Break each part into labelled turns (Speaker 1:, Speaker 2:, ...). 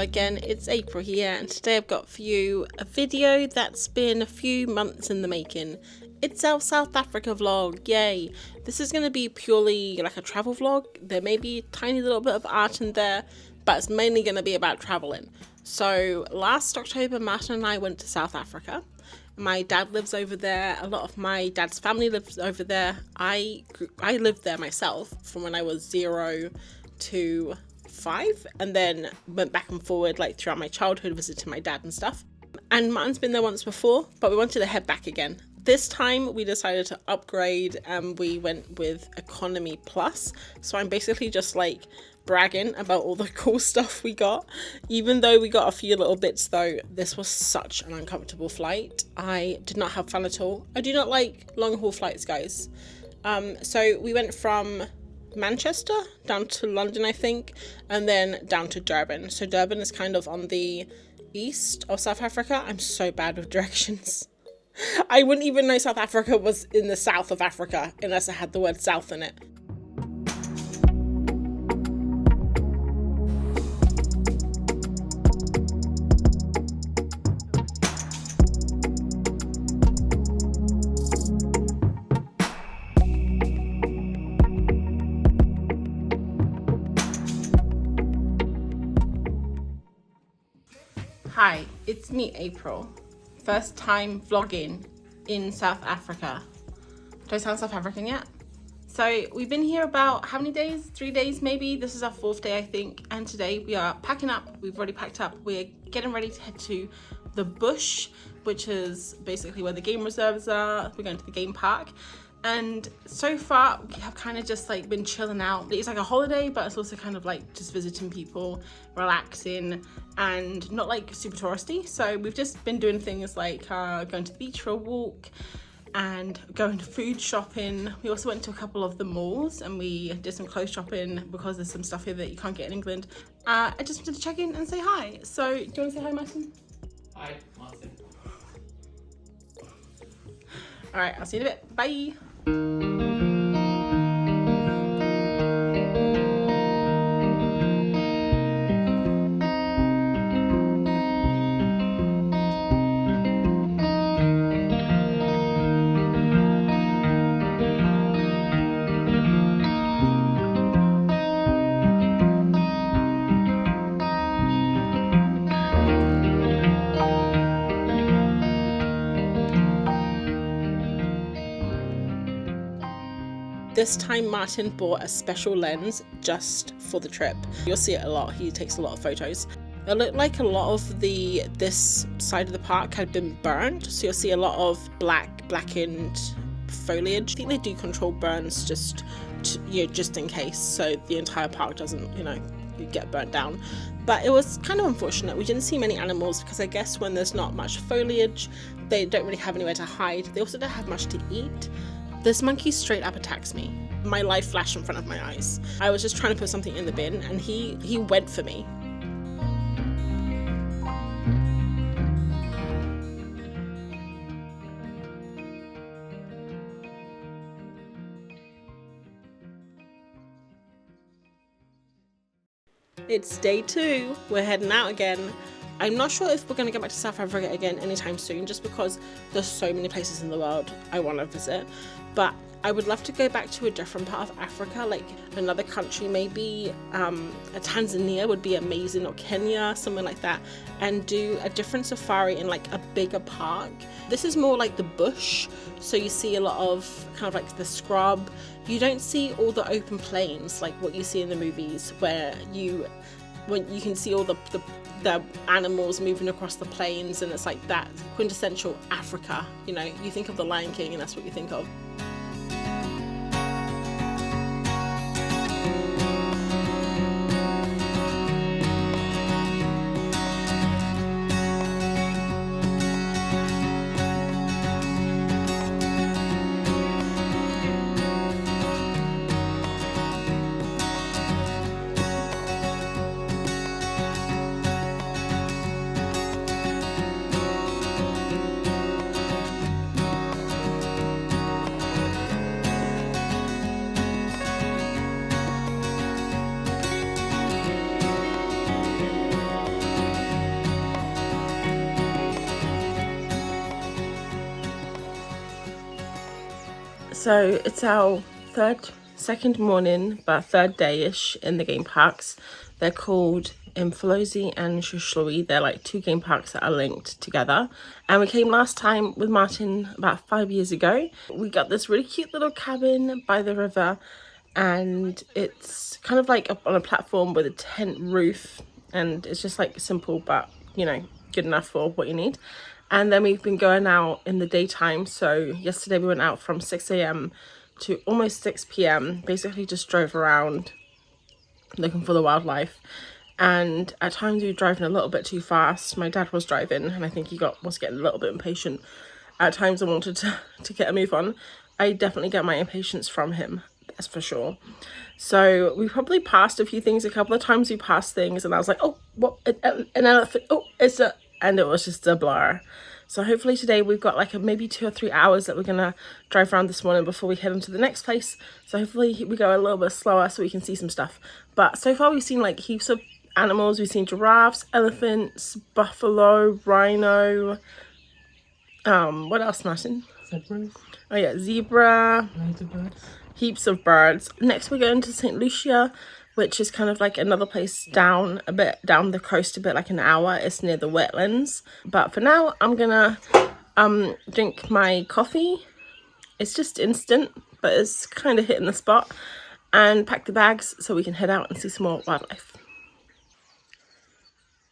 Speaker 1: again, it's April here, and today I've got for you a video that's been a few months in the making. It's our South Africa vlog, yay! This is going to be purely like a travel vlog. There may be a tiny little bit of art in there, but it's mainly going to be about traveling. So last October, Martin and I went to South Africa. My dad lives over there. A lot of my dad's family lives over there. I lived there myself from when I was 0 to 5, and then went back and forward like throughout my childhood, visiting my dad and stuff. And Martin's been there once before, but we wanted to head back again. This time we decided to upgrade and we went with Economy Plus. So I'm basically just like bragging about all the cool stuff we got. Even though we got a few little bits though, this was such an uncomfortable flight. I did not have fun at all. I do not like long haul flights, guys. So we went from Manchester down to London, I think, and then down to Durban. So Durban is kind of on the east of South Africa. I'm so bad with directions. I wouldn't even know South Africa was in the south of Africa unless it had the word south in it. Hi, it's me, April. First time vlogging in South Africa. Do I sound South African yet? So we've been here about how many days? 3 days maybe. This is our 4th day, I think. And today we are packing up. We've already packed up. We're getting ready to head to the bush, which is basically where the game reserves are. We're going to the game park. And so far we have kind of just like been chilling out. It's like a holiday, but it's also kind of like just visiting people, relaxing, and not like super touristy. So we've just been doing things like going to the beach for a walk and going to food shopping. We also went to a couple of the malls and we did some clothes shopping because there's some stuff here that you can't get in England. I just wanted to check in and say hi. So do you want to say hi, Martin?
Speaker 2: Hi, Martin.
Speaker 1: All right, I'll see you in a bit. Bye. This time Martin bought a special lens just for the trip. You'll see it a lot. He takes a lot of photos. It looked like a lot of this side of the park had been burned, so you'll see a lot of blackened foliage. I think they do control burns just in case, so the entire park doesn't get burnt down. But it was kind of unfortunate. We didn't see many animals because I guess when there's not much foliage, they don't really have anywhere to hide. They also don't have much to eat. This monkey straight up attacks me. My life flashed in front of my eyes. I was just trying to put something in the bin and he went for me. It's day 2. We're heading out again. I'm not sure if we're going to get back to South Africa again anytime soon, just because there's so many places in the world I want to visit. But I would love to go back to a different part of Africa, like another country, maybe Tanzania would be amazing, or Kenya, something like that, and do a different safari in like a bigger park. This is more like the bush, so you see a lot of kind of like the scrub. You don't see all the open plains like what you see in the movies, when you can see all the animals moving across the plains, and it's like that quintessential Africa. You think of the Lion King and that's what you think of. So it's our second morning, but third day-ish in the game parks. They're called Mfolozi and Shushlowy. They're like two game parks that are linked together. And we came last time with Martin about 5 years ago. We got this really cute little cabin by the river, and it's kind of like up on a platform with a tent roof, and it's just like simple, but you know, good enough for what you need. And then we've been going out in the daytime. So yesterday we went out from 6 a.m. to almost 6 p.m. Basically just drove around looking for the wildlife. And at times we were driving a little bit too fast. My dad was driving, and I think he was getting a little bit impatient. At times I wanted to get a move on. I definitely get my impatience from him, that's for sure. So we probably passed a few things. A couple of times we passed things and I was like, oh, what, an elephant, oh, and it was just a blur. So hopefully today we've got like maybe 2 or 3 hours that we're gonna drive around this morning before we head into the next place. So hopefully we go a little bit slower so we can see some stuff. But so far we've seen like heaps of animals. We've seen giraffes, elephants, buffalo, rhino. What else, Martin?
Speaker 2: Zebras.
Speaker 1: Oh yeah, zebra.
Speaker 2: Loads of birds.
Speaker 1: Heaps of birds. Next we're going to St. Lucia, which is kind of like another place down the coast a bit, like an hour. It's near the wetlands. But for now I'm gonna drink my coffee. It's just instant, but it's kind of hitting the spot, and pack the bags so we can head out and see some more wildlife.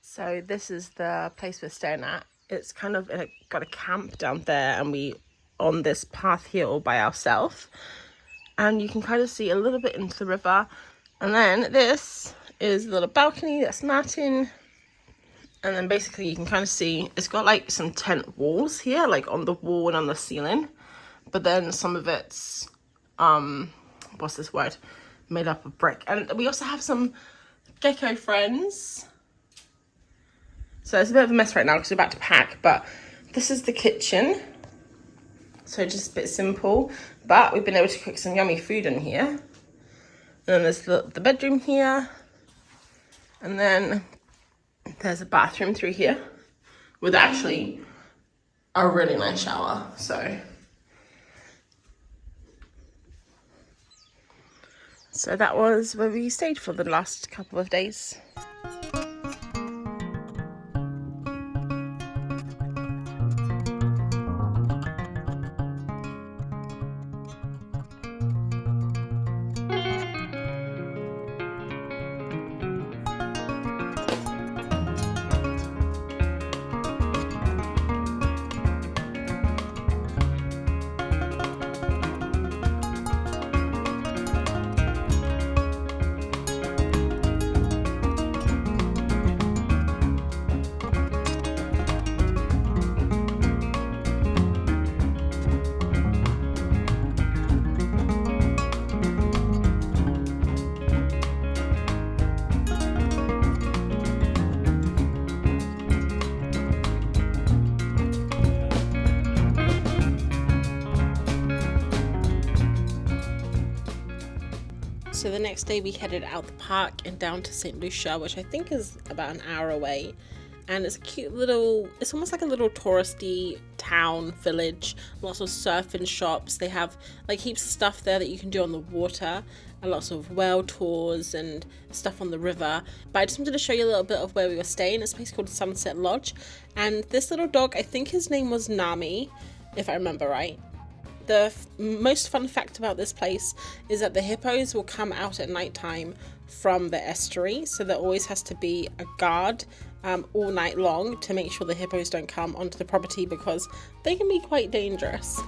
Speaker 1: So this is the place we're staying at. It's kind of got a camp down there, and we on this path here all by ourselves. And you can kind of see a little bit into the river. And then this is a little balcony, that's Martin. And then basically you can kind of see, it's got like some tent walls here, like on the wall and on the ceiling. But then some of it's, what's this word? Made up of brick. And we also have some gecko friends. So it's a bit of a mess right now because we're about to pack, but this is the kitchen. So just a bit simple, but we've been able to cook some yummy food in here. And then there's the bedroom here. And then there's a bathroom through here with actually a really nice shower. So that was where we stayed for the last couple of days. So the next day we headed out the park and down to St. Lucia, which I think is about an hour away. And it's a cute little, it's almost like a little touristy town, village, lots of surfing shops. They have like heaps of stuff there that you can do on the water, and lots of whale tours and stuff on the river. But I just wanted to show you a little bit of where we were staying. It's a place called Sunset Lodge. And this little dog, I think his name was Nami, if I remember right. The most fun fact about this place is that the hippos will come out at nighttime from the estuary, so there always has to be a guard all night long to make sure the hippos don't come onto the property because they can be quite dangerous.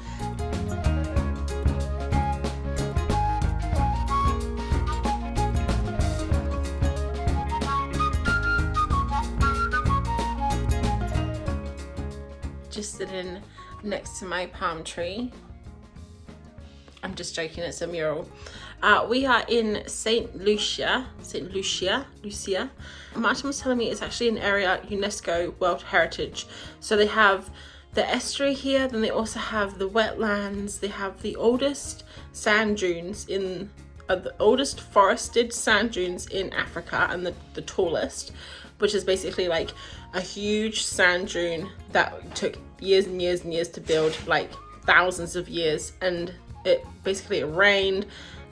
Speaker 1: Just sitting next to my palm tree. I'm just joking, it's a mural. We are in St. Lucia. Martin was telling me it's actually an area UNESCO World Heritage. So they have the estuary here, then they also have the wetlands, they have the oldest sand dunes in, the oldest forested sand dunes in Africa, and the tallest, which is basically like a huge sand dune that took years and years and years to build, like thousands of years. And it basically rained,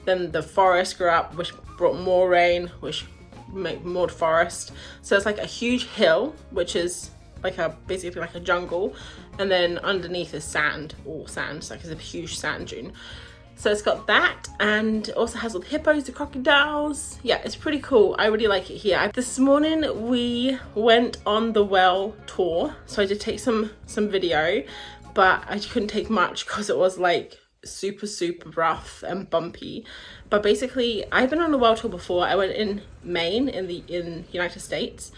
Speaker 1: then the forest grew up, which brought more rain, which made more forest. So it's like a huge hill, which is like a basically like a jungle, and then underneath is sand, all sand, so like it's a huge sand dune. So it's got that, and it also has all the hippos, the crocodiles. Yeah, it's pretty cool. I really like it here. This morning we went on the well tour, so I did take some video, but I couldn't take much because it was like super rough and bumpy. But basically, I've been on a well tour before. I went in Maine in the United States,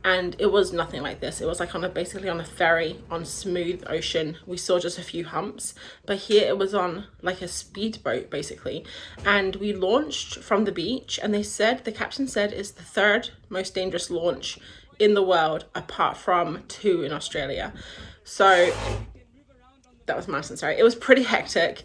Speaker 1: and it was nothing like this. It was like basically on a ferry on smooth ocean. We saw just a few humps, but here it was on like a speedboat basically, and we launched from the beach, and the captain said it's the third most dangerous launch in the world apart from 2 in Australia. So that was Madison, sorry. It was pretty hectic,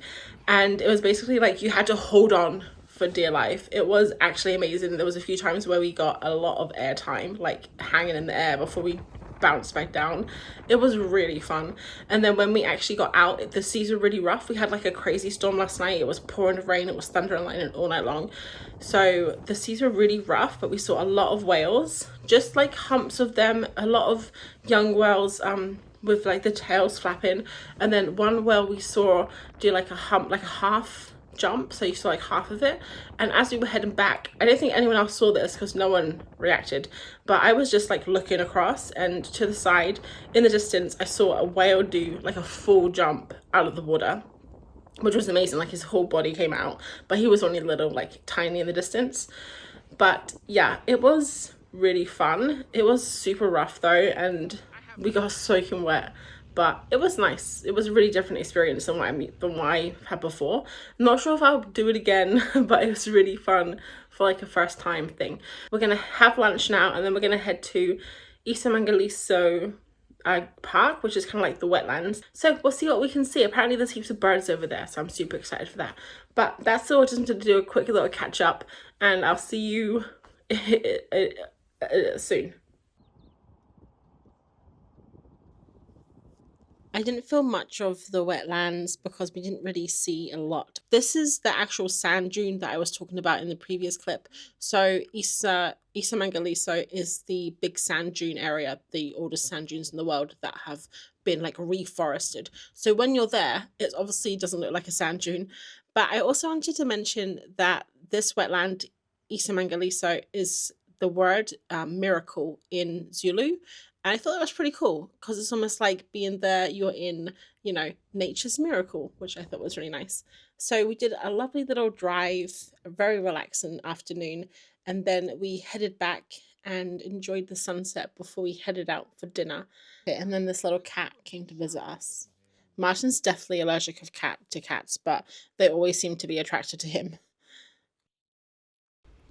Speaker 1: and it was basically like you had to hold on for dear life. It was actually amazing. There was a few times where we got a lot of air time, like hanging in the air before we bounced back down. It was really fun. And then when we actually got out, the seas were really rough. We had like a crazy storm last night. It was pouring rain, it was thunder and lightning all night long. So the seas were really rough, but we saw a lot of whales, just like humps of them, a lot of young whales, with like the tails flapping. And then one whale we saw do like a hump, like a half jump, so you saw like half of it. And as we were heading back, I don't think anyone else saw this because no one reacted, but I was just like looking across, and to the side in the distance I saw a whale do like a full jump out of the water, which was amazing. Like his whole body came out, but he was only a little like tiny in the distance. But yeah, it was really fun. It was super rough though, and we got soaking wet, but it was nice. It was a really different experience than what I had before. I'm not sure if I'll do it again, but it was really fun for like a first time thing. We're gonna have lunch now, and then we're gonna head to Isamangaliso park, which is kind of like the wetlands. So we'll see what we can see. Apparently there's heaps of birds over there, so I'm super excited for that. But that's all. I just wanted to do a quick little catch up, and I'll see you soon. I didn't film much of the wetlands because we didn't really see a lot. This is the actual sand dune that I was talking about in the previous clip. So Isa Mangaliso is the big sand dune area, the oldest sand dunes in the world that have been like reforested. So when you're there, it obviously doesn't look like a sand dune. But I also wanted to mention that this wetland, Isa Mangaliso, is the word miracle in Zulu. And I thought that was pretty cool because it's almost like being there, you're in, nature's miracle, which I thought was really nice. So we did a lovely little drive, a very relaxing afternoon, and then we headed back and enjoyed the sunset before we headed out for dinner. And then this little cat came to visit us. Martin's definitely allergic to cats, but they always seem to be attracted to him.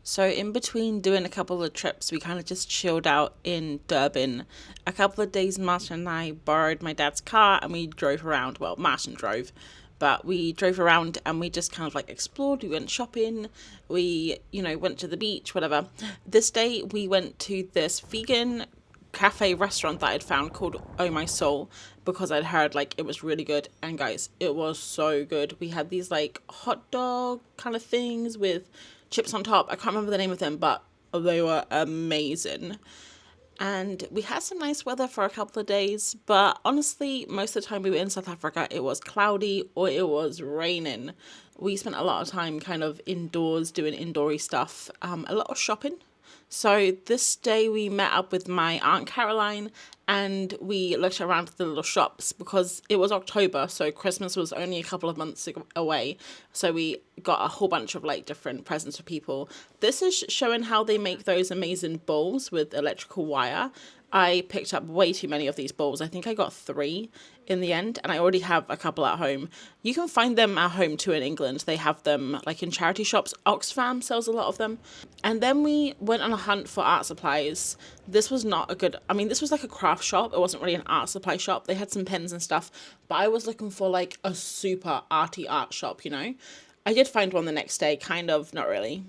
Speaker 1: So in between doing a couple of trips, we kind of just chilled out in Durban. A couple of days, Martin and I borrowed my dad's car and we drove around. Well, Martin drove, but we drove around and we just kind of like explored. We went shopping. We, went to the beach, whatever. This day we went to this vegan cafe restaurant that I'd found called Oh My Soul because I'd heard like it was really good. And guys, it was so good. We had these like hot dog kind of things with chips on top. I can't remember the name of them, but they were amazing. And we had some nice weather for a couple of days, but honestly, most of the time we were in South Africa, it was cloudy or it was raining. We spent a lot of time kind of indoors doing indoory stuff, a lot of shopping. So this day we met up with my Aunt Caroline and we looked around the little shops because it was October, so Christmas was only a couple of months away. So we got a whole bunch of like different presents for people. This is showing how they make those amazing bowls with electrical wire. I picked up way too many of these bowls. I think I got 3 in the end, and I already have a couple at home. You can find them at home too in England. They have them like in charity shops. Oxfam sells a lot of them. And then we went on a hunt for art supplies. This was not a good, this was like a craft shop. It wasn't really an art supply shop. They had some pens and stuff, but I was looking for like a super arty art shop, I did find one the next day, kind of, not really.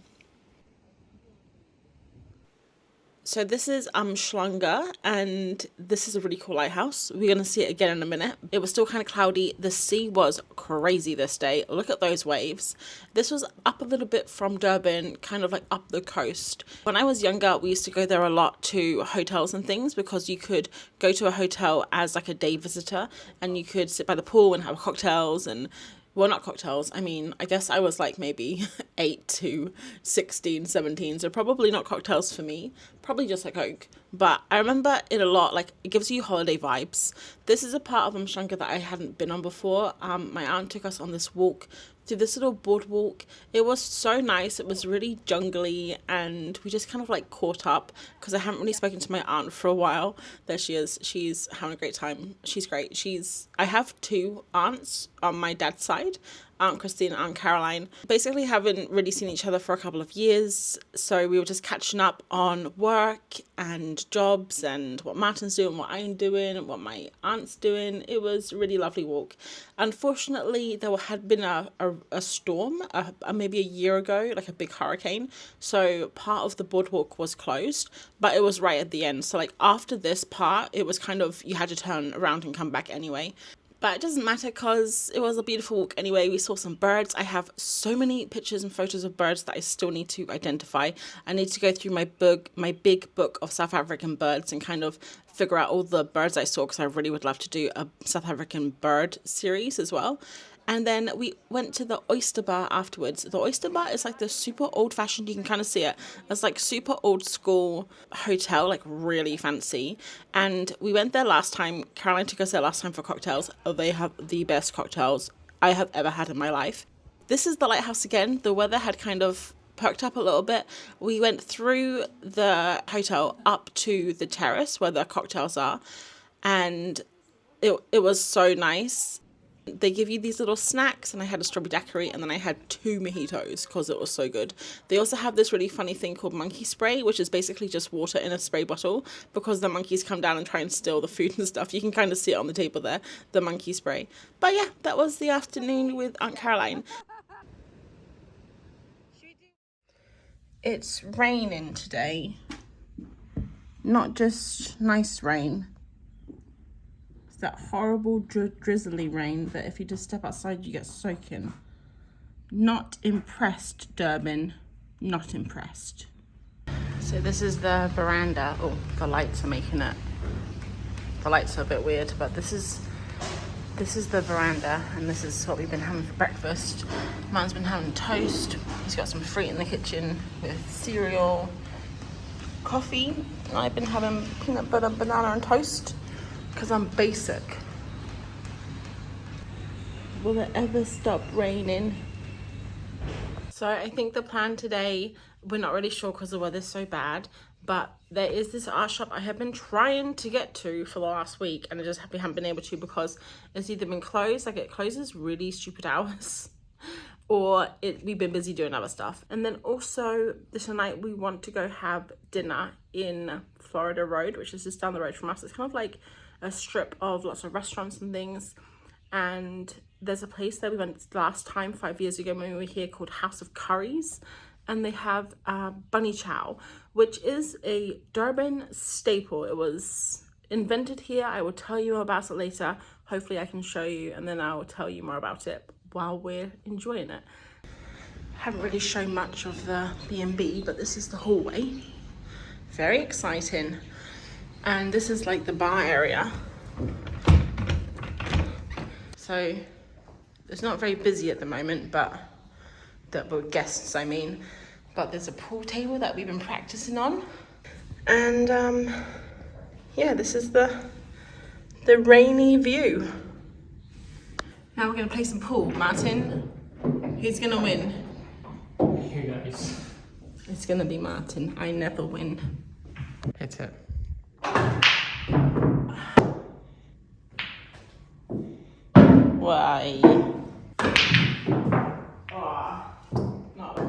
Speaker 1: So this is Schlanger, and this is a really cool lighthouse. We're going to see it again in a minute. It was still kind of cloudy. The sea was crazy this day. Look at those waves. This was up a little bit from Durban, kind of like up the coast. When I was younger, we used to go there a lot to hotels and things, because you could go to a hotel as like a day visitor and you could sit by the pool and have cocktails and, well, not cocktails. I mean, I guess I was like maybe 8 to 16, 17, so probably not cocktails for me, probably just a Coke. But I remember it a lot, like it gives you holiday vibes. This is a part of Mshanka that I hadn't been on before. My aunt took us on this walk through this little boardwalk. It was so nice. It was really jungly, and we just kind of like caught up because I haven't really spoken to my aunt for a while. There she is. She's having a great time. She's great. I have two aunts on my dad's side, Aunt Christine and Aunt Caroline. Basically haven't really seen each other for a couple of years, so we were just catching up on work and jobs and what Martin's doing, what I'm doing, and what my aunt's doing. It was a really lovely walk. Unfortunately, there had been a storm maybe a year ago, like a big hurricane, so part of the boardwalk was closed, but it was right at the end. So like after this part, it was kind of, you had to turn around and come back anyway. But it doesn't matter because it was a beautiful walk anyway. We saw some birds. I have so many pictures and photos of birds that I still need to identify. I need to go through my big book of South African birds and kind of figure out all the birds I saw, because I really would love to do a South African bird series as well. And then we went to the oyster bar afterwards. The oyster bar is like the super old fashioned, you can kind of see it. It's like super old school hotel, like really fancy. And we went there last time. Caroline took us there last time for cocktails. Oh, they have the best cocktails I have ever had in my life. This is the lighthouse again. The weather had kind of perked up a little bit. We went through the hotel up to the terrace where the cocktails are. And it was so nice. They give you these little snacks, and I had a strawberry daiquiri, and then I had 2 mojitos because it was so good. They also have this really funny thing called monkey spray, which is basically just water in a spray bottle, because the monkeys come down and try and steal the food and stuff. You can kind of see it on the table there, the monkey spray. But yeah, that was the afternoon with Aunt Caroline. It's raining today. Not just nice rain. That horrible drizzly rain that if you just step outside you get soaking. Not impressed, Durban. Not impressed. So this is the veranda. Oh, the lights are making it. The lights are a bit weird, but this is the veranda, and this is what we've been having for breakfast. Man's been having toast. He's got some fruit in the kitchen with cereal, coffee. And I've been having peanut butter, banana and toast, because I'm basic. Will it ever stop raining? So I think the plan today, we're not really sure because the weather's so bad, but there is this art shop I have been trying to get to for the last week, and I just haven't been able to because it's either been closed, like it closes really stupid hours, or we've been busy doing other stuff. And then also this night we want to go have dinner in Florida Road, which is just down the road from us. It's kind of like a strip of lots of restaurants and things, and there's a place there we went last time 5 years ago when we were here called House of Curries, and they have Bunny Chow, which is a Durban staple. It was invented here. I will tell you about it later. Hopefully I can show you, and then I will tell you more about it while we're enjoying it. Haven't really shown much of the B&B, but this is the hallway. Very exciting. And this is like the bar area. So it's not very busy at the moment, but guests, I mean. But there's a pool table that we've been practicing on. And yeah, this is the rainy view. Now we're gonna play some pool. Martin, who's gonna win?
Speaker 2: You guys.
Speaker 1: It's gonna be Martin. I never win.
Speaker 2: Hit it.
Speaker 1: Why? Oh, no.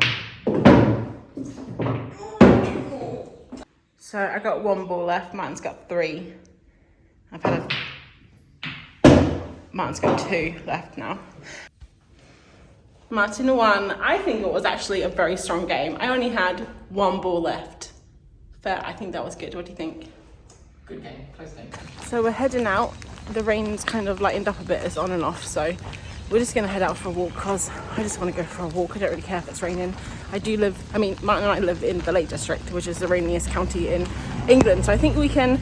Speaker 1: So I got 1 ball left. Martin's got 3. Martin's got 2 left now. Martin won. I think it was actually a very strong game. I only had 1 ball left. But I think that was good. What do you think?
Speaker 2: Good game. Close game.
Speaker 1: So we're heading out. The rain's kind of lightened up a bit. It's on and off. So we're just going to head out for a walk because I just want to go for a walk. I don't really care if it's raining. Martin and I live in the Lake District, which is the rainiest county in England. So I think we can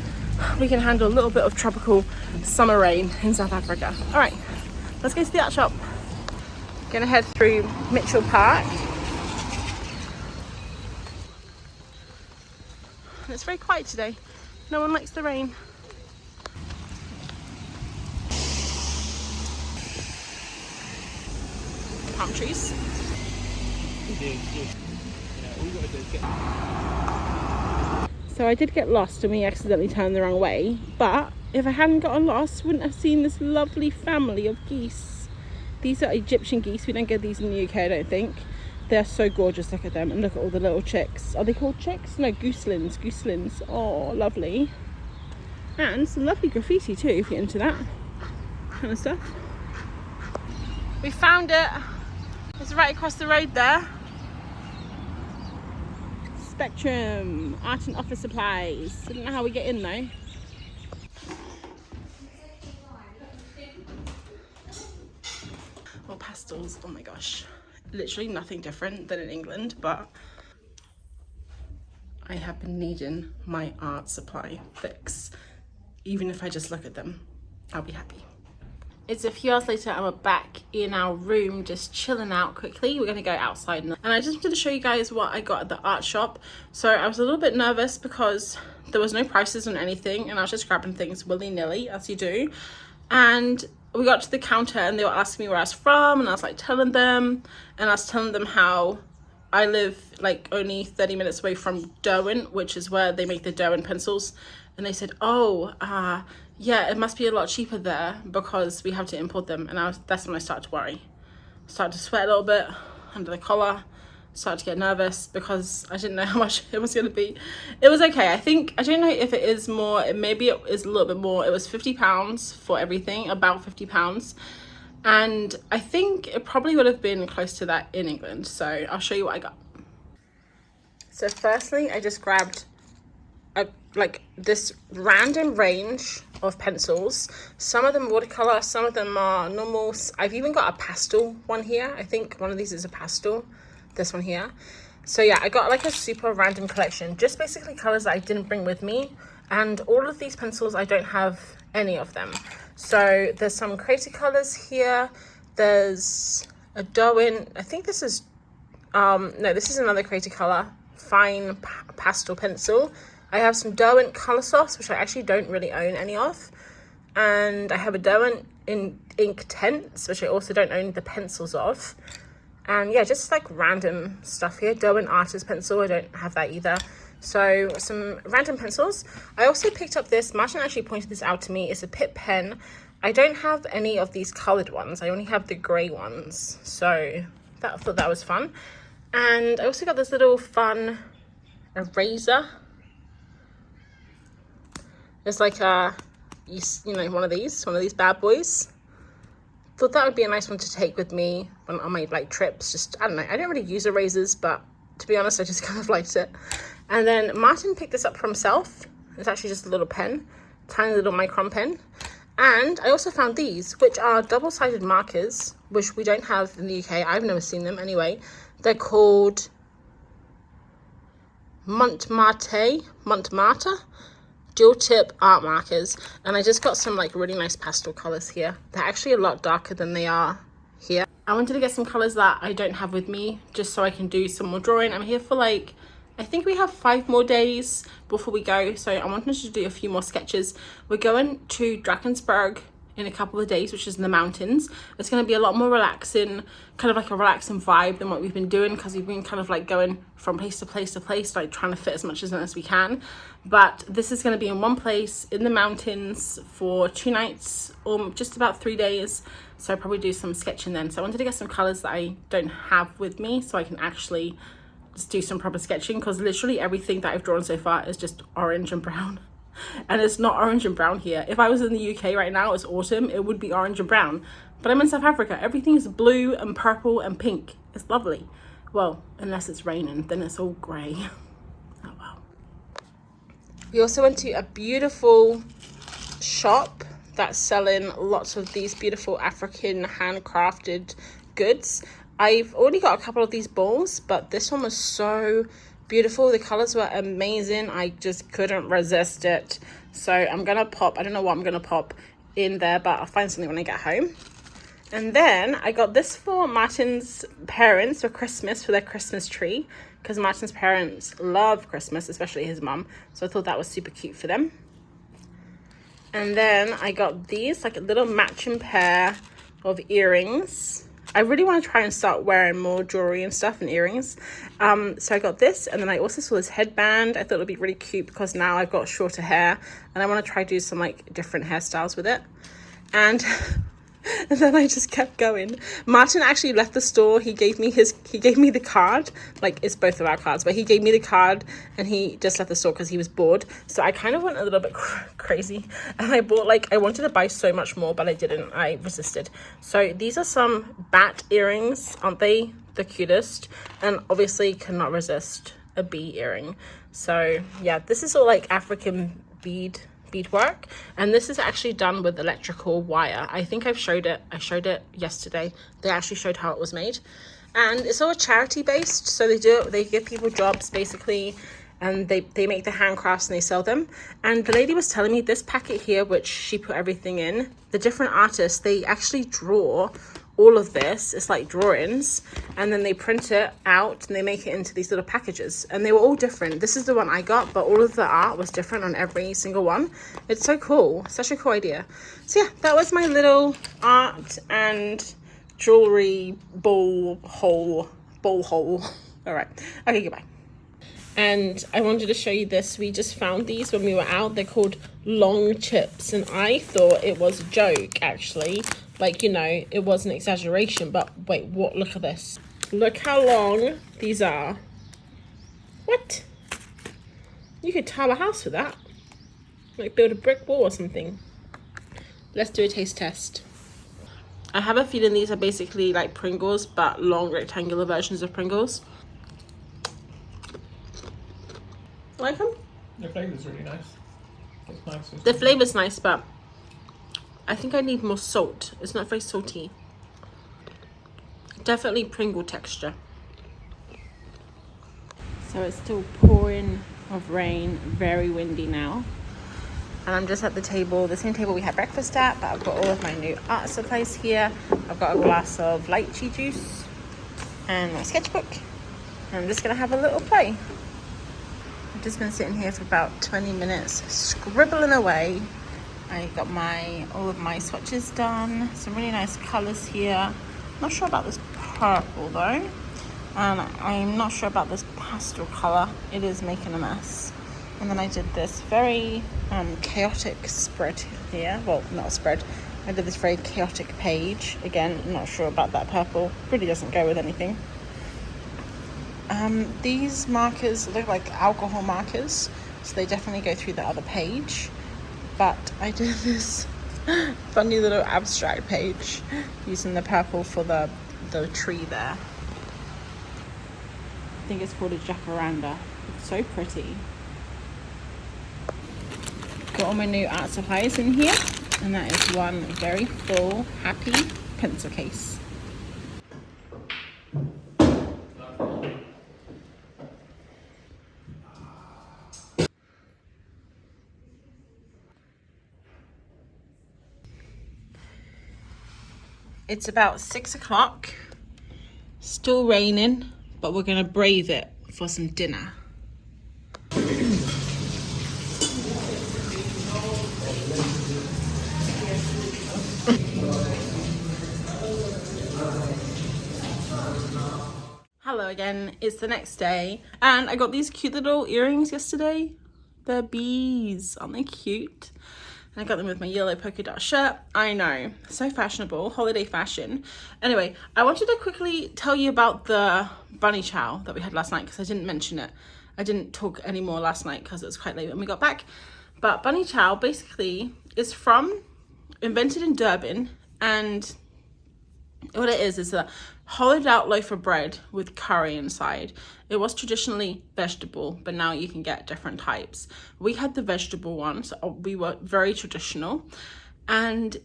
Speaker 1: handle a little bit of tropical summer rain in South Africa. All right, let's go to the art shop. Gonna head through Mitchell Park. It's very quiet today. No one likes the rain. Palm trees. So I did get lost and we accidentally turned the wrong way, but if I hadn't gotten lost, wouldn't have seen this lovely family of geese. These are Egyptian geese. We don't get these in the UK, I don't think. They're so gorgeous. Look at them, and look at all the little chicks. Are they called chicks? No, gooselins. Oh, lovely. And some lovely graffiti too, if you're into that kind of stuff. We found it. It's right across the road there. Spectrum, art and office supplies. I don't know how we get in though. Well, pastels, oh my gosh. Literally nothing different than in England, but I have been needing my art supply fix. Even if I just look at them, I'll be happy. It's a few hours later and we're back in our room just chilling out quickly. We're gonna go outside now. And I just wanted to show you guys what I got at the art shop. So I was a little bit nervous because there was no prices on anything and I was just grabbing things willy-nilly, as you do. And we got to the counter and they were asking me where I was from, and I was like telling them, and I was telling them how I live like only 30 minutes away from Durban, which is where they make the Durban pencils. And they said, yeah, it must be a lot cheaper there because we have to import them. And that's when I started to worry. Started to sweat a little bit under the collar. Started to get nervous because I didn't know how much it was going to be. It was okay. I don't know if it is more. Maybe it is a little bit more. It was £50 for everything, about £50. And I think it probably would have been close to that in England. So I'll show you what I got. So firstly, I just grabbed this random range of pencils. Some of them watercolor, some of them are normal. I've even got a pastel one here. I think one of these is a pastel, this one here. So yeah, I got like a super random collection, just basically colors that I didn't bring with me. And all of these pencils, I don't have any of them. So there's some crazy colors here. There's a Darwin, I think this is no, this is another crazy color, fine pastel pencil. I have some Derwent Colour Sauce, which I actually don't really own any of. And I have a Derwent in Ink Tints, which I also don't own the pencils of. And yeah, just like random stuff here. Derwent Artist Pencil, I don't have that either. So some random pencils. I also picked up this, Martin actually pointed this out to me, it's a Pitt pen. I don't have any of these coloured ones. I only have the grey ones. So I thought that was fun. And I also got this little fun eraser. It's like one of these bad boys. Thought that would be a nice one to take with me on my like trips. Just, I don't know, I don't really use erasers, but to be honest, I just kind of liked it. And then Martin picked this up for himself. It's actually just a little pen, tiny little micron pen. And I also found these, which are double-sided markers, which we don't have in the UK. I've never seen them anyway. They're called Montmartre dual tip art markers, and I just got some like really nice pastel colors here. They're actually a lot darker than they are here. I wanted to get some colors that I don't have with me just so I can do some more drawing. I'm here for like, I think we have 5 more days before we go, so I wanted to do a few more sketches. We're going to Drakensburg in a couple of days, which is in the mountains. It's going to be a lot more relaxing, kind of like a relaxing vibe than what we've been doing, because we've been kind of like going from place to place to place, like trying to fit as much as we can. But this is going to be in one place in the mountains for 2 nights or just about 3 days. So I'll probably do some sketching then. So I wanted to get some colors that I don't have with me so I can actually just do some proper sketching, because literally everything that I've drawn so far is just orange and brown. And it's not orange and brown here. If I was in the UK right now, it's autumn, it would be orange and brown. But I'm in South Africa, everything is blue and purple and pink. It's lovely. Well, unless it's raining, then it's all grey. Oh well. We also went to a beautiful shop that's selling lots of these beautiful African handcrafted goods. I've already got a couple of these bowls, but this one was so beautiful. The colors were amazing. I just couldn't resist it. So I'm gonna pop, I don't know what I'm gonna pop in there, but I'll find something when I get home. And then I got this for Martin's parents for Christmas, for their Christmas tree, because Martin's parents love Christmas, especially his mum. So I thought that was super cute for them. And then I got these, like a little matching pair of earrings. I really want to try and start wearing more jewelry and stuff and earrings. So I got this, and then I also saw this headband. I thought it would be really cute because now I've got shorter hair and I want to try to do some like different hairstyles with it. And and then I just kept going. Martin actually left the store. He gave me the card. Like, it's both of our cards, but he gave me the card and he just left the store because he was bored. So I kind of went a little bit crazy, and I bought, like, I wanted to buy so much more, but I didn't. I resisted. So these are some bat earrings. Aren't they the cutest? And obviously cannot resist a bee earring. So yeah, this is all like African beadwork, and this is actually done with electrical wire. I think I showed it yesterday. They actually showed how it was made, and it's all charity based. So they give people jobs basically, and they make the handcrafts and they sell them. And the lady was telling me this packet here, which she put everything in, the different artists, they actually draw all of this. It's like drawings, and then they print it out and they make it into these little packages, and they were all different. This is the one I got, but all of the art was different on every single one. It's so cool. Such a cool idea. So yeah, that was my little art and jewelry bowl hole. All right, okay, goodbye. And I wanted to show you this. We just found these when we were out. They're called long chips, and I thought it was a joke, actually. Like, you know, it was an exaggeration, but wait, what? Look at this. Look how long these are. What? You could tile a house with that. Like, build a brick wall or something. Let's do a taste test. I have a feeling these are basically like Pringles, but long rectangular versions of Pringles. Like them?
Speaker 2: The flavour's really nice. It's nice.
Speaker 1: The flavour's nice, but I think I need more salt. It's not very salty. Definitely Pringle texture. So it's still pouring of rain, very windy now. And I'm just at the table, the same table we had breakfast at, but I've got all of my new art supplies here. I've got a glass of lychee juice and my sketchbook. And I'm just gonna have a little play. I've just been sitting here for about 20 minutes, scribbling away. I got all of my swatches done. Some really nice colors here. Not sure about this purple though. And I'm not sure about this pastel color. It is making a mess. And then I did this very chaotic spread here. Well, not a spread. I did this very chaotic page. Again, not sure about that purple. Really doesn't go with anything. These markers look like alcohol markers, so they definitely go through the other page. But I did this funny little abstract page using the purple for the tree there. I think it's called a jacaranda. It's so pretty. Got all my new art supplies in here, and that is one very full, happy pencil case. It's about 6 o'clock, still raining, but we're gonna brave it for some dinner. Hello again, it's the next day, and I got these cute little earrings yesterday. They're bees, aren't they cute? And I got them with my yellow polka dot shirt. I know, so fashionable, holiday fashion. Anyway, I wanted to quickly tell you about the Bunny Chow that we had last night, because I didn't mention it. I didn't talk anymore last night because it was quite late when we got back. But Bunny Chow basically is invented in Durban, and What it is a hollowed out loaf of bread with curry inside. It was traditionally vegetable, but now you can get different types. We had the vegetable one, so we were very traditional. And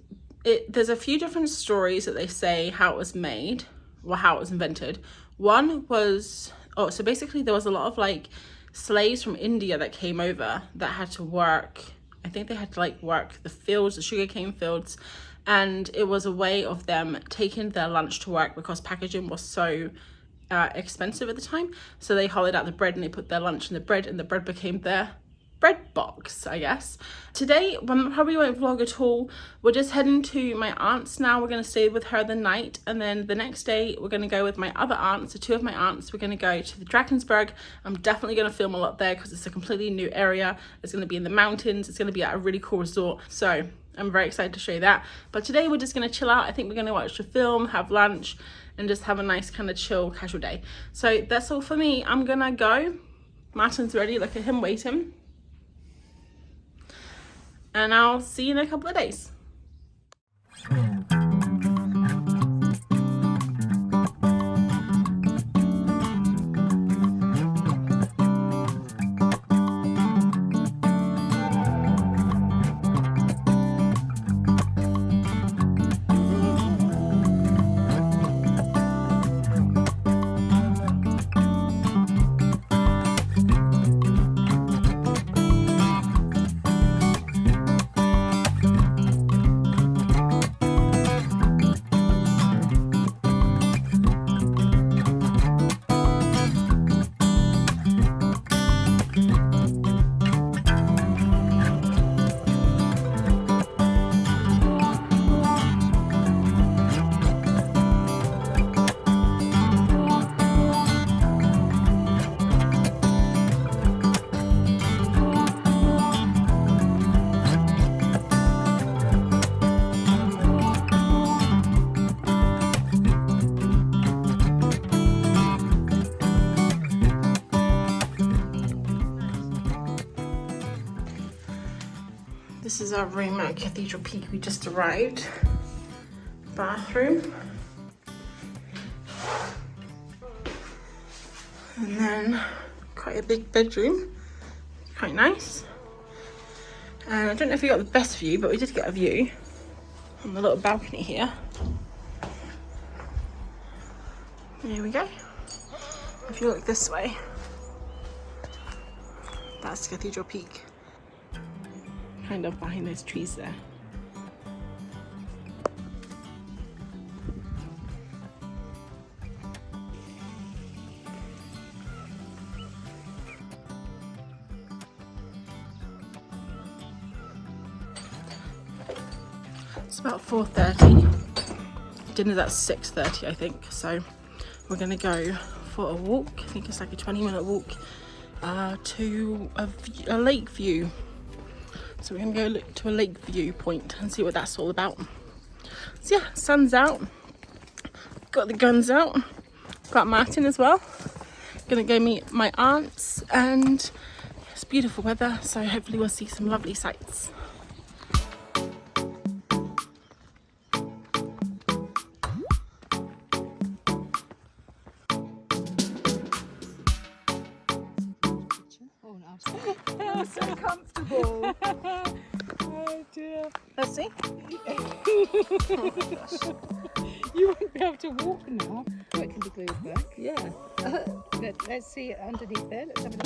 Speaker 1: there's a few different stories that they say how it was made, or how it was invented. One was, so basically there was a lot of like slaves from India that came over that had to work. I think they had to like work the fields, the sugarcane fields, and it was a way of them taking their lunch to work because packaging was so expensive at the time. So they hollowed out the bread and they put their lunch in the bread, and the bread became their bread box, I guess. Today, we probably won't vlog at all. We're just heading to my aunt's now. We're going to stay with her the night, and then the next day we're going to go with my other aunts, so two of my aunts. We're going to go to the Drakensburg. I'm definitely going to film a lot there because it's a completely new area. It's going to be in the mountains. It's going to be at a really cool resort, so I'm very excited to show you that. But today we're just going to chill out. I think we're going to watch a film, have lunch, and just have a nice kind of chill, casual day. So that's all for me. I'm going to go. Martin's ready. Look at him waiting. And I'll see you in a couple of days. This is our room at Cathedral Peak. We just arrived. Bathroom. And then quite a big bedroom. Quite nice. And I don't know if we got the best view, but we did get a view on the little balcony here. There we go. If you look this way, that's Cathedral Peak. Kind of behind those trees there. It's about 4:30. Dinner's at 6:30, I think. So we're gonna go for a walk. I think it's like a 20-minute walk to a lake view. So we're gonna go look to a lake view point and see what that's all about. So yeah, sun's out. Got the guns out. Got Martin as well. Gonna go meet my aunts, and it's beautiful weather, so hopefully we'll see some lovely sights.
Speaker 3: Oh, so comfortable. Oh dear.
Speaker 1: Let's see.
Speaker 3: Oh my gosh. You won't be able to walk now. Oh, it can be glued back.
Speaker 1: Yeah.
Speaker 3: Let's see it underneath there. Let's have a look.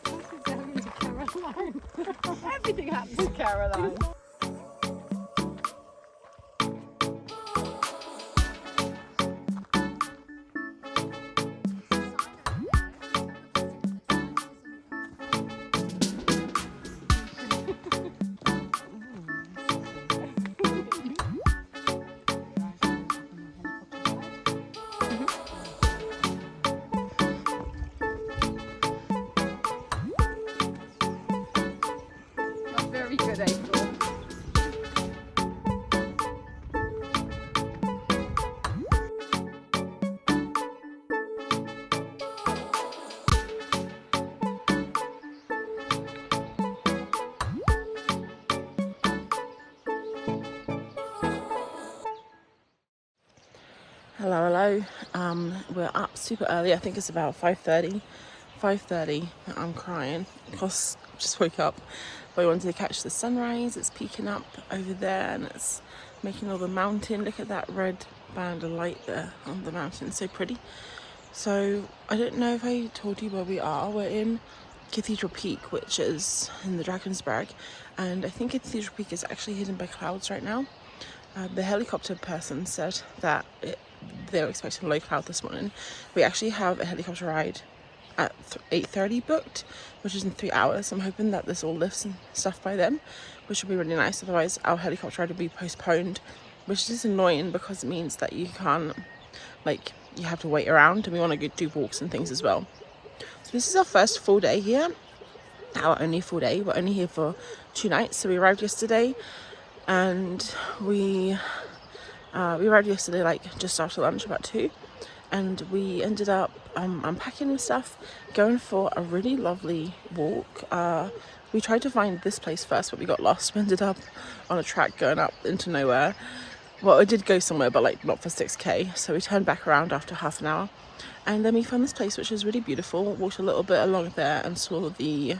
Speaker 3: This is happening to Caroline. Everything happens to Caroline. Very good, April.
Speaker 1: Hello. We're up super early. I think it's about 5:30. 5:30. I'm crying because I just woke up. But I wanted to catch the sunrise. It's peeking up over there and it's making all the mountain. Look at that red band of light there on the mountain. It's so pretty. So I don't know if I told you where we are. We're in Cathedral Peak, which is in the Drakensburg. And I think Cathedral Peak is actually hidden by clouds right now. The helicopter person said that they were expecting low cloud this morning. We actually have a helicopter ride at 8:30 booked, which is in 3 hours. I'm hoping that this all lifts and stuff by then, which will be really nice. Otherwise, our helicopter ride will be postponed, which is annoying because it means that you can't, like, you have to wait around, and we want to go do walks and things as well. So this is our first full day here. Our only full day. We're only here for 2 nights. So we arrived yesterday. And we arrived yesterday like just after lunch, about 2, and we ended up unpacking and stuff, going for a really lovely walk. We tried to find this place first, but we got lost. We ended up on a track going up into nowhere. Well, I did go somewhere, but like not for 6k, so we turned back around after half an hour, and then we found this place which is really beautiful. Walked a little bit along there and saw the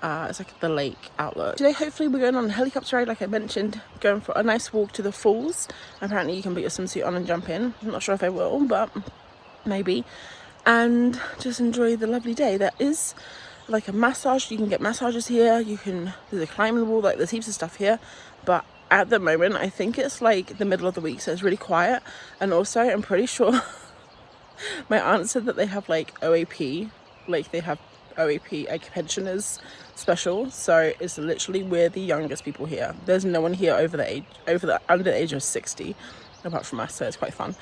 Speaker 1: it's like the lake outlook. Today hopefully we're going on a helicopter ride, like I mentioned, going for a nice walk to the falls. Apparently you can put your swimsuit on and jump in. I'm not sure if I will, but maybe. And just enjoy the lovely day. There is like a massage, you can get massages here, there's a climbing wall, like there's heaps of stuff here, but at the moment I think it's like the middle of the week, so it's really quiet. And also I'm pretty sure my aunt said that they have like OAP, like they have OAP, like pensioners special, so it's literally we're the youngest people here. There's no one here under the age of 60 apart from us, so it's quite fun.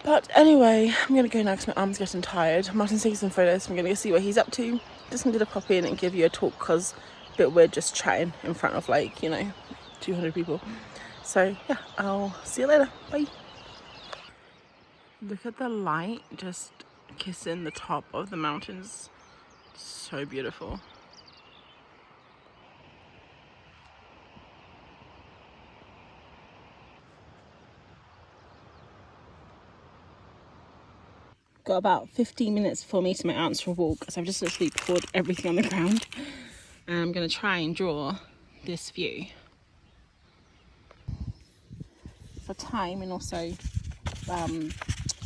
Speaker 1: But anyway, I'm gonna go now because my arm's getting tired. Martin's taking some photos, so I'm gonna go see what he's up to. Just wanted to pop in and give you a talk because a bit weird just chatting in front of 200 people. So yeah, I'll see you later. Bye. Look at the light just kissing the top of the mountains. So beautiful. Got about 15 minutes before meeting my aunt's for a walk, so I've just literally poured everything on the ground. And I'm going to try and draw this view for time, and also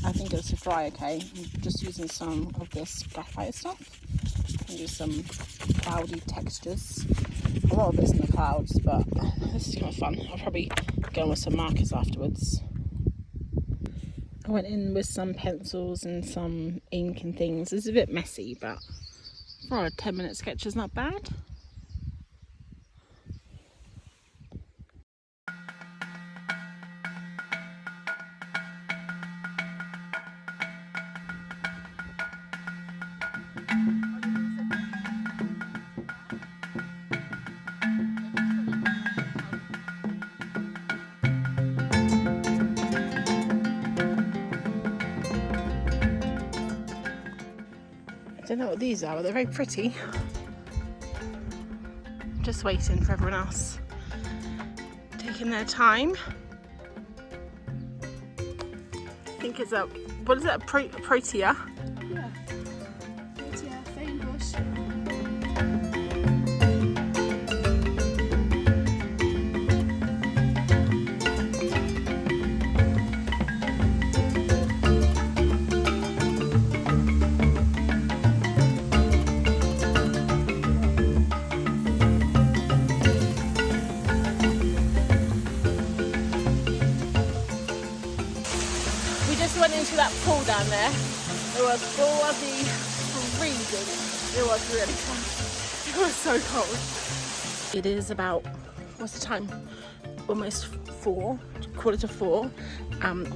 Speaker 1: I think it's to dry okay. I'm just using some of this graphite stuff and do some cloudy textures. A lot of it's in the clouds, but this is kind of fun. I'll probably go in with some markers afterwards. I went in with some pencils and some ink and things. It's a bit messy, but for a 10-minute sketch is not bad. I don't know what these are, but they're very pretty. Just waiting for everyone else, taking their time. I think it's what is it, a protea?
Speaker 3: Yeah. Protea, fame bush.
Speaker 1: Went into that pool down there. It was bloody freezing. It was really cold. It was so cold. It is about, what's the time? Almost 4, quarter to 4.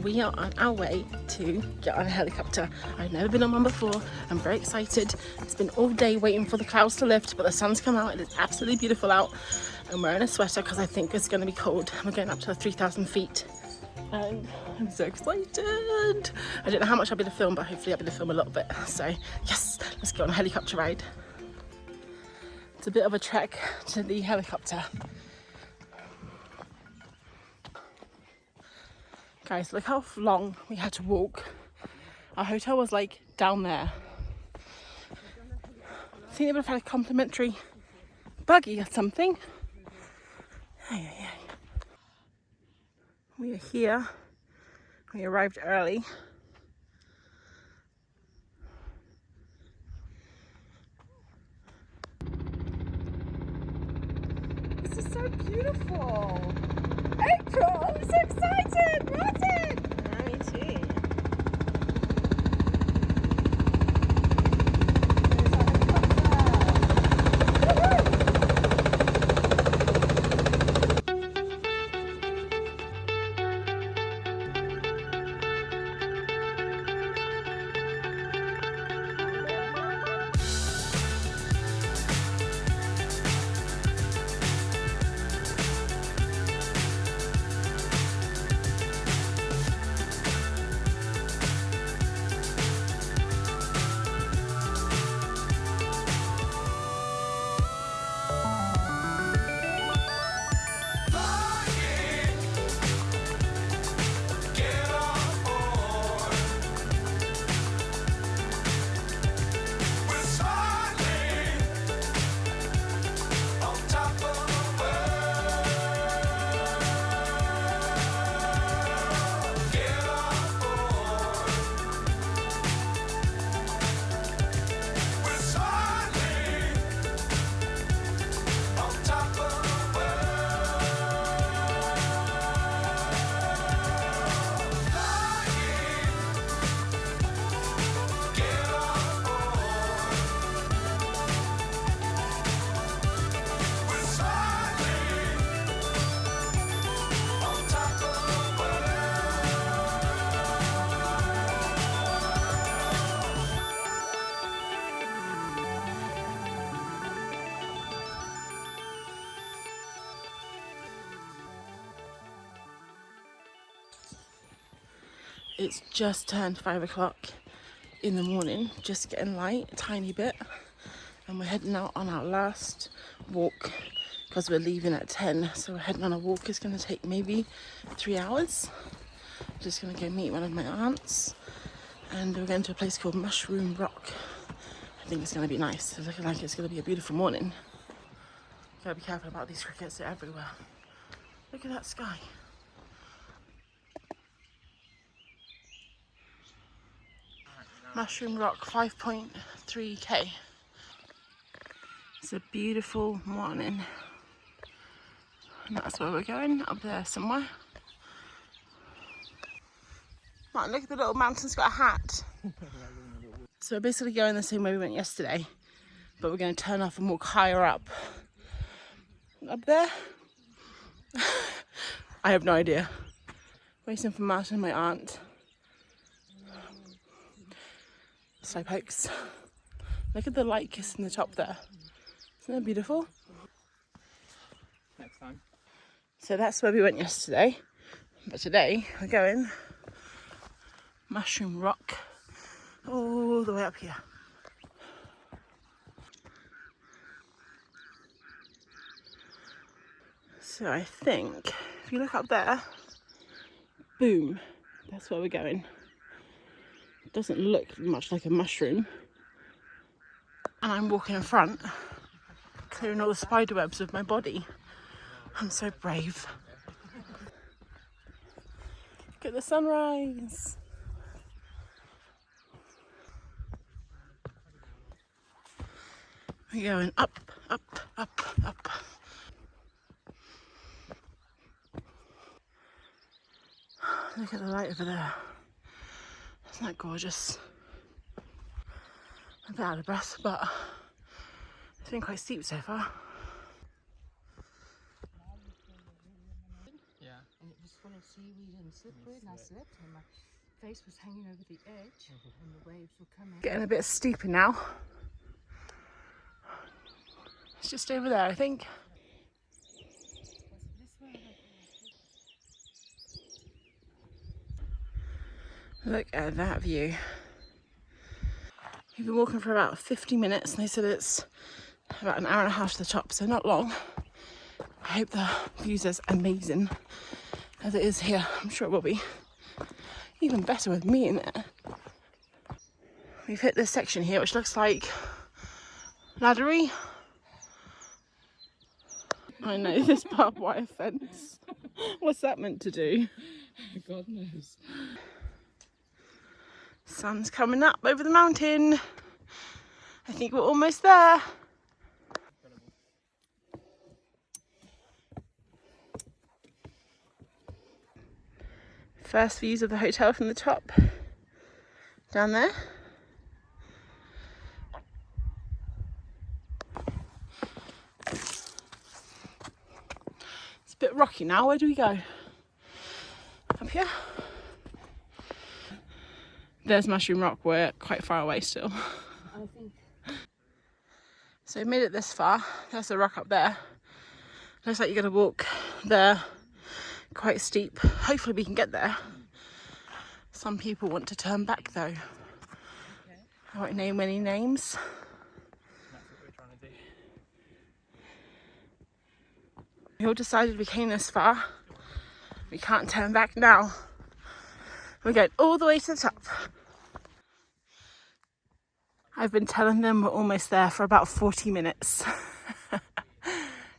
Speaker 1: We are on our way to get on a helicopter. I've never been on one before. I'm very excited. It's been all day waiting for the clouds to lift, but the sun's come out. It is absolutely beautiful out. I'm wearing a sweater because I think it's going to be cold. We're going up to 3,000 feet. And I'm so excited. I don't know how much I'll be able to film, but hopefully I'll be able to film a little bit. So yes, let's go on a helicopter ride. It's a bit of a trek to the helicopter. Guys, look how long we had to walk. Our hotel was like down there. I think they would have had a complimentary buggy or something. We are here. We arrived early.
Speaker 3: This is so beautiful. April, I'm so excited. Martin.
Speaker 1: Me too. It's just turned 5 o'clock in the morning, just getting light a tiny bit, and we're heading out on our last walk because we're leaving at 10, so we're heading on a walk. It's going to take maybe 3 hours. Just going to go meet one of my aunts, and we're going to a place called Mushroom Rock. I think it's going to be nice. It's looking like it's going to be a beautiful morning. Gotta be careful about these crickets, they're everywhere. Look at that sky. Mushroom Rock, 5.3k. It's a beautiful morning. And that's where we're going, up there somewhere. Martin, look at the little mountain's got a hat. So we're basically going the same way we went yesterday, but we're going to turn off and walk higher up. Up there? I have no idea. Waiting for Martin and my aunt. Slowpokes. Look at the light kissing the top there. Isn't that beautiful?
Speaker 2: Next time.
Speaker 1: So that's where we went yesterday. But today we're going Mushroom Rock all the way up here. So I think if you look up there, boom, that's where we're going. It doesn't look much like a mushroom. And I'm walking in front, clearing all the spider webs of my body. I'm so brave. Look at the sunrise. We're going up, up, up, up. Look at the light over there. Isn't that gorgeous? I'm a bit out of breath, but it's been quite steep so far.
Speaker 2: Yeah.
Speaker 3: And it was full of seaweed and slippery, and I slipped, and my face was hanging over the edge, and the waves were coming.
Speaker 1: Getting a bit steeper now. It's just over there, I think. Look at that view. We've been walking for about 50 minutes and they said it's about an hour and a half to the top, so not long. I hope the view's as amazing as it is here. I'm sure it will be. Even better with me in there. We've hit this section here, which looks like laddery. I know, this barbed wire fence. What's that meant to do?
Speaker 2: God knows.
Speaker 1: Sun's coming up over the mountain. I think we're almost there. First views of the hotel from the top. Down there. It's a bit rocky now. Where do we go? Up here? There's Mushroom Rock. We're quite far away still.
Speaker 3: I think.
Speaker 1: So we made it this far. There's a rock up there. Looks like you're going to walk there. Quite steep. Hopefully we can get there. Some people want to turn back though. Okay. I won't name any names.
Speaker 2: That's what we're trying to do.
Speaker 1: We all decided we came this far. We can't turn back now. We're going all the way to the top. I've been telling them we're almost there for about 40 minutes.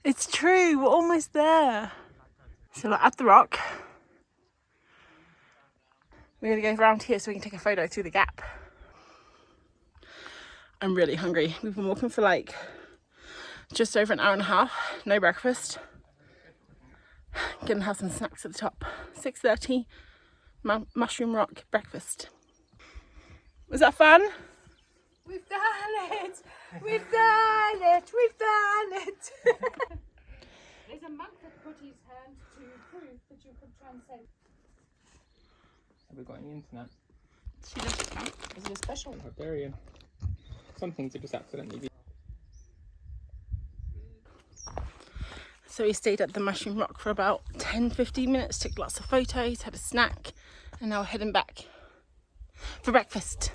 Speaker 1: It's true, we're almost there. So we're at the rock. We're gonna go around here so we can take a photo through the gap. I'm really hungry. We've been walking for like just over an hour and a half. No breakfast. Gonna have some snacks at the top. 6:30, Mushroom Rock breakfast. Was that fun?
Speaker 3: We've done it! We've done it! We've done it! There's a monk that put his hand to prove that you could translate.
Speaker 2: Have we got any internet?
Speaker 1: She doesn't count.
Speaker 3: Is it a special one?
Speaker 2: Barbarian. Some things are just accidentally.
Speaker 1: So we stayed at the Mushroom Rock for about 10-15 minutes, took lots of photos, had a snack, and now we're heading back for breakfast.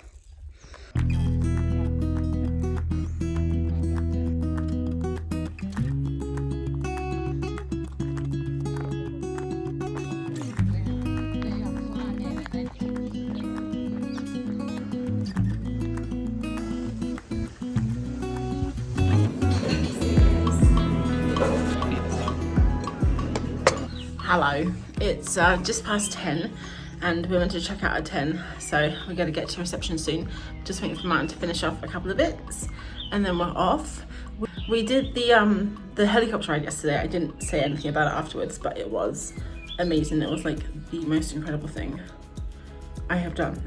Speaker 1: Hello, it's just past 10 and we're meant to check out at 10, so we're going to get to reception soon. Just waiting for Martin to finish off a couple of bits and then we're off. We did the helicopter ride yesterday. I didn't say anything about it afterwards, but it was amazing. It was like the most incredible thing I have done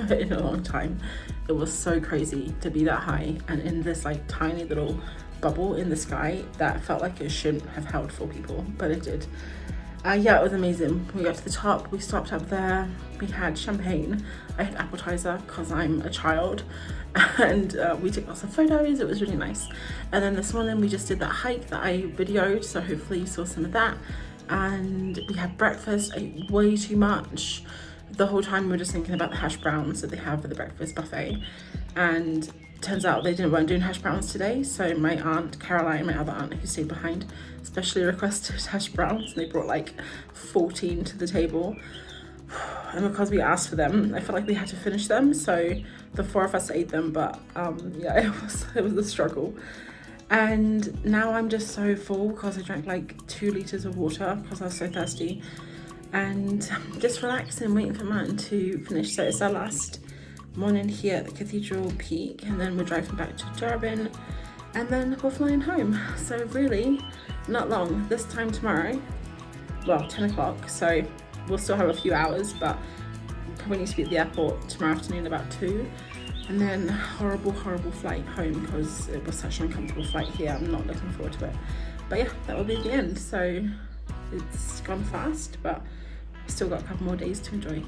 Speaker 1: in a long time. It was so crazy to be that high and in this like tiny little bubble in the sky that felt like it shouldn't have held 4 people, but it did. Yeah, it was amazing. We got to the top, we stopped up there, we had champagne, I had appetizer because I'm a child, and we took lots of photos. It was really nice. And then this morning we just did that hike that I videoed, so hopefully you saw some of that. And we had breakfast, ate way too much. The whole time we were just thinking about the hash browns that they have for the breakfast buffet. And turns out they weren't doing hash browns today, so my aunt Caroline, my other aunt who stayed behind, specially requested hash browns, and they brought like 14 to the table. And because we asked for them, I felt like we had to finish them, so the 4 of us ate them, but yeah, it was a struggle. And now I'm just so full because I drank like 2 liters of water because I was so thirsty, and just relaxing, waiting for Martin to finish. So it's our last morning here at the Cathedral Peak, and then we're driving back to Durban, and then we're flying home. So really not long. This time tomorrow, well, 10 o'clock, so we'll still have a few hours, but we need to be at the airport tomorrow afternoon about 2, and then horrible flight home because it was such an uncomfortable flight here. I'm not looking forward to it, but yeah, that will be the end. So it's gone fast, but I've still got a couple more days to enjoy.